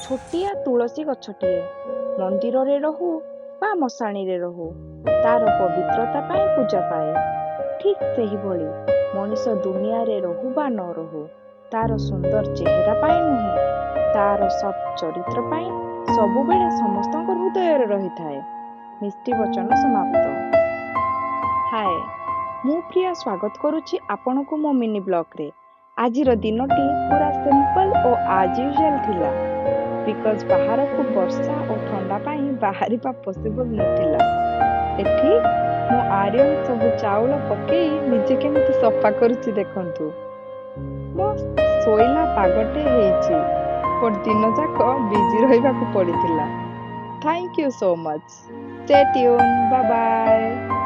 ଛୋଟିଆ ତୁଳସୀ ଗଛଟିଏ ମନ୍ଦିରରେ ରହୁ ବା ମଶାଣିରେ ରହୁ, ତାର ପବିତ୍ରତା ପାଇଁ ପୂଜା ପାଏ। ଠିକ୍ ସେହିଭଳି ମଣିଷ ଦୁନିଆରେ ରହୁ ବା ନ ରହୁ, ତାର ସୁନ୍ଦର ଚେହେରା ପାଇଁ ନୁହେଁ, ତାର ସତ୍ ଚରିତ୍ର ପାଇଁ ସବୁବେଳେ ସମସ୍ତଙ୍କ ହୃଦୟରେ ରହିଥାଏ। ମିଷ୍ଟି ବଚନ ସମାପ୍ତ। ହାଏ, ମୁଁ ପ୍ରିୟା ସ୍ୱାଗତ କରୁଛି ଆପଣଙ୍କୁ ମୋ ମିନି ବ୍ଲଗରେ। ଆଜିର ଦିନଟି ପୁରା ସିମ୍ପଲ ଓ ଆଜ୍ ୟୁଜୁଆଲ ଥିଲା, ବିକଜ ବାହାରକୁ ବର୍ଷା ଓ ଥଣ୍ଡା ପାଇଁ ବାହାରିବା ପସିବଲ ନଥିଲା। ଏଠି ମୋ ଆର୍ୟନ ସବୁ ଚାଉଳ ପକେଇ ନିଜେ କେମିତି ସଫା କରୁଛି ଦେଖନ୍ତୁ। ମସ୍ତ ଶୋଇଲା ପାଗଟେ ହେଇଛି, ବଟ୍ ଦିନ ଯାକ ବିଜି ରହିବାକୁ ପଡ଼ିଥିଲା। Thank you so much. Stay tuned, bye bye.